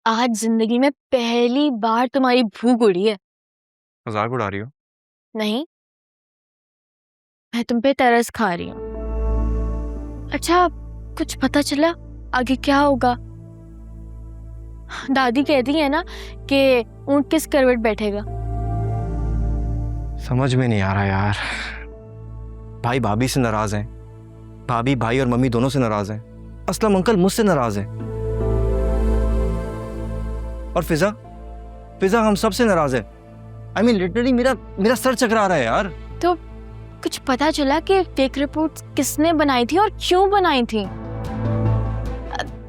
आज जिंदगी में पहली बार तुम्हारी भूख उड़ी है। मजाक उड़ा रही हो? नहीं, मैं तुम पे तरस खा रही हूँ। अच्छा, कुछ पता चला आगे क्या होगा? दादी कहती है ना कि ऊंट किस करवट बैठेगा। समझ में नहीं आ रहा यार। भाई भाभी से नाराज हैं, भाभी भाई और मम्मी दोनों से नाराज हैं, असलम अंकल मुझसे नाराज हैं, और फिजा फिजा हम सब से नाराज है। आई मीन लिटरली मेरा सर चकरा रहा है यार। तो कुछ पता चला कि फेक रिपोर्ट्स किसने बनाई थी और क्यों बनाई थी?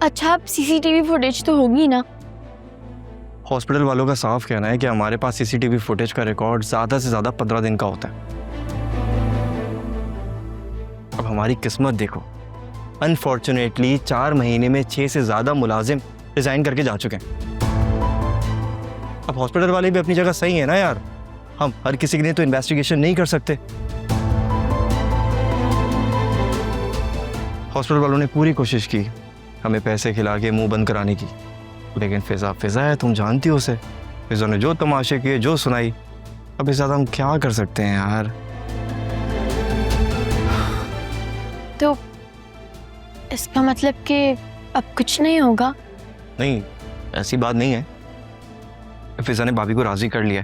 अच्छा, सीसीटीवी फुटेज तो होगी ना? हॉस्पिटल वालों का साफ कहना है कि हमारे पास सीसीटीवी फुटेज का रिकॉर्ड ज्यादा से ज्यादा 15 दिन का होता है। अब हमारी किस्मत देखो, अनफॉर्चुनेटली 4 महीने में 6 से ज्यादा मुलाजिम रिजाइन करके जा चुके हैं। अब हॉस्पिटल वाले भी अपनी जगह सही है ना यार, हम हर किसी के लिए तो इन्वेस्टिगेशन नहीं कर सकते। हॉस्पिटल वालों ने पूरी कोशिश की हमें पैसे खिला के मुंह बंद कराने की, लेकिन फिजा है, तुम जानती हो उसे। फिजा ने जो तमाशे किए, जो सुनाई, अब इससे ज्यादा हम क्या कर सकते हैं यार। तो इसका मतलब कि अब कुछ नहीं होगा? नहीं, ऐसी बात नहीं है। फिजा ने भाभी को राजी कर लिया,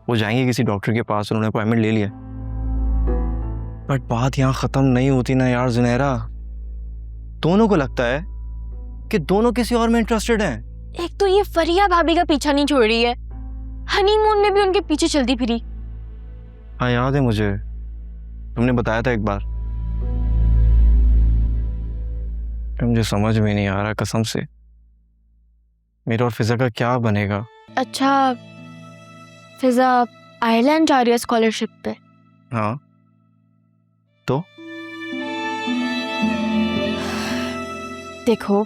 वो जाएंगे किसी डॉक्टर के पास, उन्होंने अपॉइंटमेंट ले लिया। बट बात यहाँ खत्म नहीं होती ना यार जुनैरा। दोनों को लगता है कि दोनों किसी और में इंटरेस्टेड हैं। एक तो ये फरिया भाभी का पीछा नहीं छोड़ रही है, हनीमून में भी उनके पीछे चलती फिरी। हाँ याद है मुझे, तुमने बताया था एक बार। मुझे समझ में नहीं आ रहा कसम से, मेरा और फिजा का क्या बनेगा। अच्छा, फिजा आयरलैंड जा रही है स्कॉलरशिप पे। हाँ तो देखो,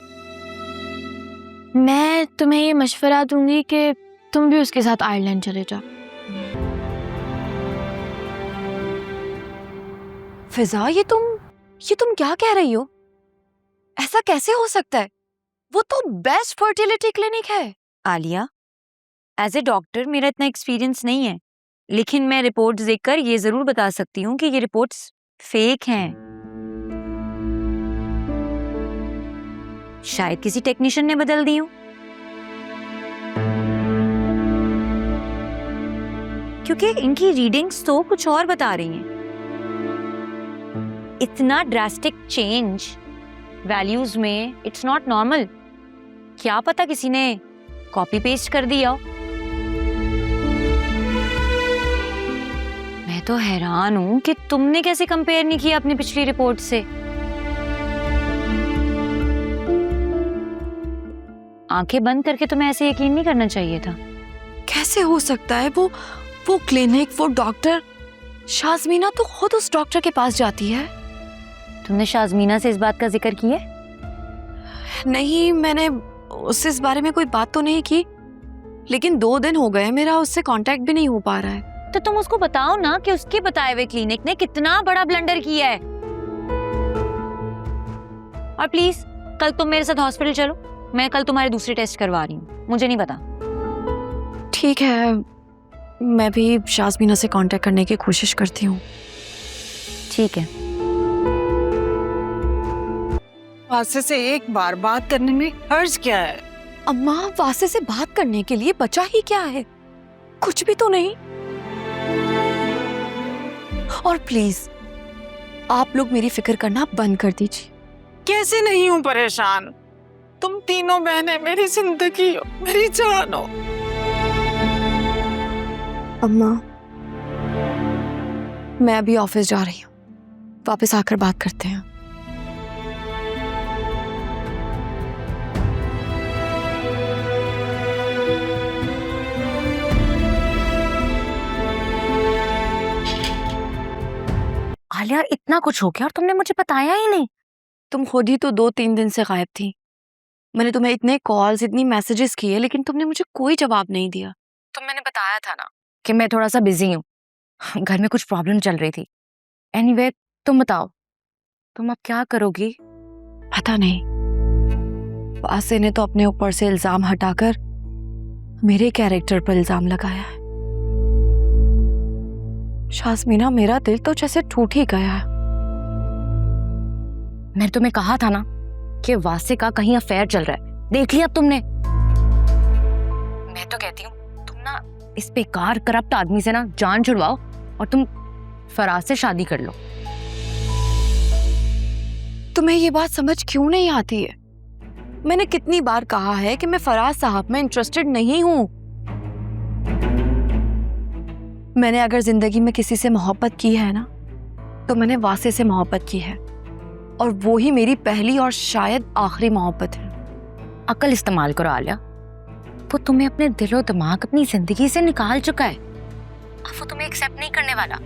मैं तुम्हें ये मशवरा दूंगी कि तुम भी उसके साथ आयरलैंड चले जाओ। फिजा, ये तुम क्या कह रही हो? ऐसा कैसे हो सकता है? वो तो बेस्ट फर्टिलिटी क्लिनिक है। आलिया, एज ए डॉक्टर मेरा इतना एक्सपीरियंस नहीं है, लेकिन मैं रिपोर्ट्स देखकर ये जरूर बता सकती हूँ कि ये रिपोर्ट्स फेक हैं। शायद किसी टेक्नीशियन ने बदल दी हो, क्योंकि इनकी रीडिंग्स तो कुछ और बता रही हैं। इतना ड्रास्टिक चेंज वैल्यूज में, इट्स नॉट नॉर्मल। क्या पता किसी ने कॉपी पेस्ट कर दिया हो। मैं तो हैरान हूं कि तुमने कैसे कंपेयर नहीं किया अपनी पिछली रिपोर्ट से। आंखें बंद करके तुम्हें ऐसे यकीन नहीं करना चाहिए था। कैसे हो सकता है? वो क्लिनिक, वो डॉक्टर, शाज़मीना तो खुद उस डॉक्टर के पास जाती है। तुमने शाज़मीना से इस बात का जिक्र किया? नहीं, मैंने उससे इस बारे में कोई बात तो नहीं की, लेकिन 2 दिन हो गए मेरा उससे कांटेक्ट भी नहीं हो पा रहा है। तो तुम उसको बताओ ना कि उसके बताए हुए क्लिनिक ने कितना बड़ा ब्लंडर किया है। और प्लीज कल तुम मेरे साथ हॉस्पिटल चलो, मैं कल तुम्हारे दूसरे टेस्ट करवा रही हूँ। मुझे नहीं पता। ठीक है, मैं भी शाज़मीना से कांटेक्ट करने की कोशिश करती हूँ। ठीक है। वासे से एक बार बात करने में हर्ज क्या है? अम्मा, वासे से बात करने के लिए बचा ही क्या है? कुछ भी तो नहीं। और प्लीज आप लोग मेरी फिक्र करना बंद कर दीजिए। कैसे नहीं हूँ परेशान, तुम तीनों बहनें मेरी जिंदगी हो, मेरी जान हो। अम्मा, मैं अभी ऑफिस जा रही हूँ, वापस आकर बात करते हैं। आलिया, इतना कुछ हो गया और तुमने मुझे बताया ही नहीं। तुम खुद ही तो 2-3 दिन से गायब थी। मैंने तुम्हें इतने कॉल्स, इतनी मैसेजेस किए, लेकिन तुमने मुझे कोई जवाब नहीं दिया। तो मैंने बताया था ना कि मैं थोड़ा सा बिजी हूँ, घर में कुछ प्रॉब्लम चल रही थी। एनीवे, तुम बताओ, तुम अब क्या करोगी? पता नहीं, वासे ने तो अपने ऊपर से इल्जाम हटाकर मेरे कैरेक्टर पर इल्जाम लगाया है। शास्मीना, मेरा दिल तो जैसे टूट ही गया है। मैंने तुम्हें कहा था ना कि वासे का कहीं अफेयर चल रहा है, देख लिया अब तुमने। मैं तो कहती हूँ तुम ना इस बेकार करप्ट आदमी से ना जान छुड़वाओ और तुम फराज से शादी कर लो। तुम्हें ये बात समझ क्यों नहीं आती है? मैंने कितनी बार कहा है कि मैं फराज साहब में इंटरेस्टेड नहीं हूं। मैंने अगर जिंदगी में किसी से मोहब्बत की है ना, तो मैंने वासे से मोहब्बत की है, और वो ही मेरी पहली और शायद आखिरी मोहब्बत है। अकल इस्तेमाल करो आलिया, वो तुम्हें अपने दिलो दिमाग अपनी जिंदगी से निकाल चुका है। अब वो तुम्हें एक्सेप्ट नहीं करने वाला।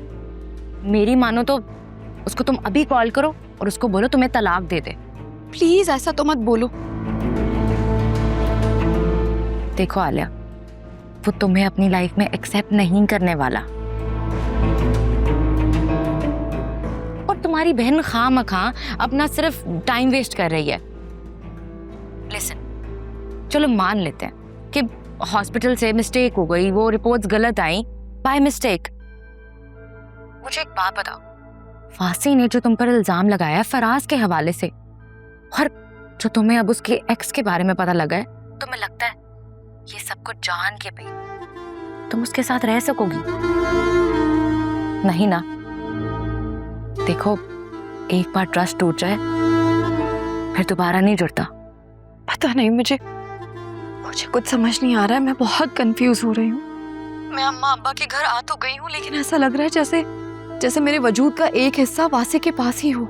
मेरी मानो तो उसको तुम अभी कॉल करो और उसको बोलो तुम्हें तलाक दे दे। प्लीज ऐसा तो मत बोलो। देखो आलिया, वो तुम्हें अपनी लाइफ में एक्सेप्ट नहीं करने वाला, और तुम्हारी बहन खामखा अपना सिर्फ टाइम वेस्ट कर रही है। लिसन, चलो मान लेते हैं कि हॉस्पिटल से मिस्टेक हो गई, वो रिपोर्ट्स गलत आई बाय मिस्टेक। मुझे एक बात बताओ, वासी ने जो तुम पर इल्जाम लगाया फराज के हवाले से, और जो तुम्हें अब उसके एक्स के बारे में पता लगा है, तुम्हें लगता है ये सब कुछ जान के भी तुम उसके साथ रह सकोगी? नहीं ना। देखो, एक बार ट्रस्ट टूट जाए फिर दोबारा नहीं जुड़ता। पता नहीं, मुझे कुछ समझ नहीं आ रहा है। मैं बहुत कंफ्यूज हो रही हूँ। मैं अम्मा अब्बा के घर आ तो गई हूँ, लेकिन ऐसा लग रहा है जैसे मेरे वजूद का एक हिस्सा वासे के पास ही हो।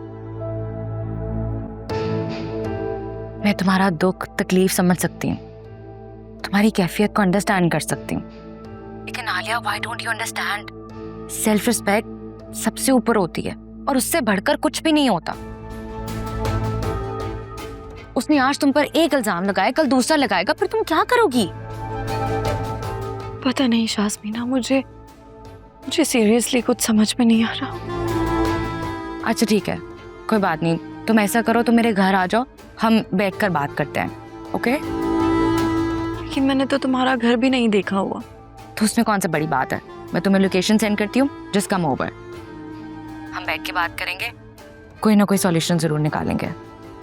मैं तुम्हारा दुख तकलीफ समझ सकती हूँ, तुम्हारी कैफियत को अंडरस्टैंड कर सकती हूँ, लेकिन Alia, why don't you understand? Self respect सबसे ऊपर होती है और उससे बढ़कर कुछ भी नहीं होता। उसने आज तुम पर एक इल्जाम लगाया, कल दूसरा लगाएगा, फिर तुम क्या करोगी? पता नहीं शास्मीना, मुझे सीरियसली कुछ समझ में नहीं आ रहा। अच्छा ठीक है, कोई बात नहीं, तुम ऐसा करो, तुम मेरे घर आ जाओ, हम बैठकर बात करते हैं, ओके? लेकिन मैंने तो तुम्हारा घर भी नहीं देखा हुआ। तो उसमें कौन सा बड़ी बात है? मैं तुम्हें लोकेशन सेंड करती हूँ, जस्ट कम ओवर, हम बैठ के बात करेंगे, कोई ना कोई सॉल्यूशन जरूर निकालेंगे,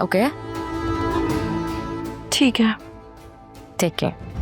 ओके? ठीक है। Take care.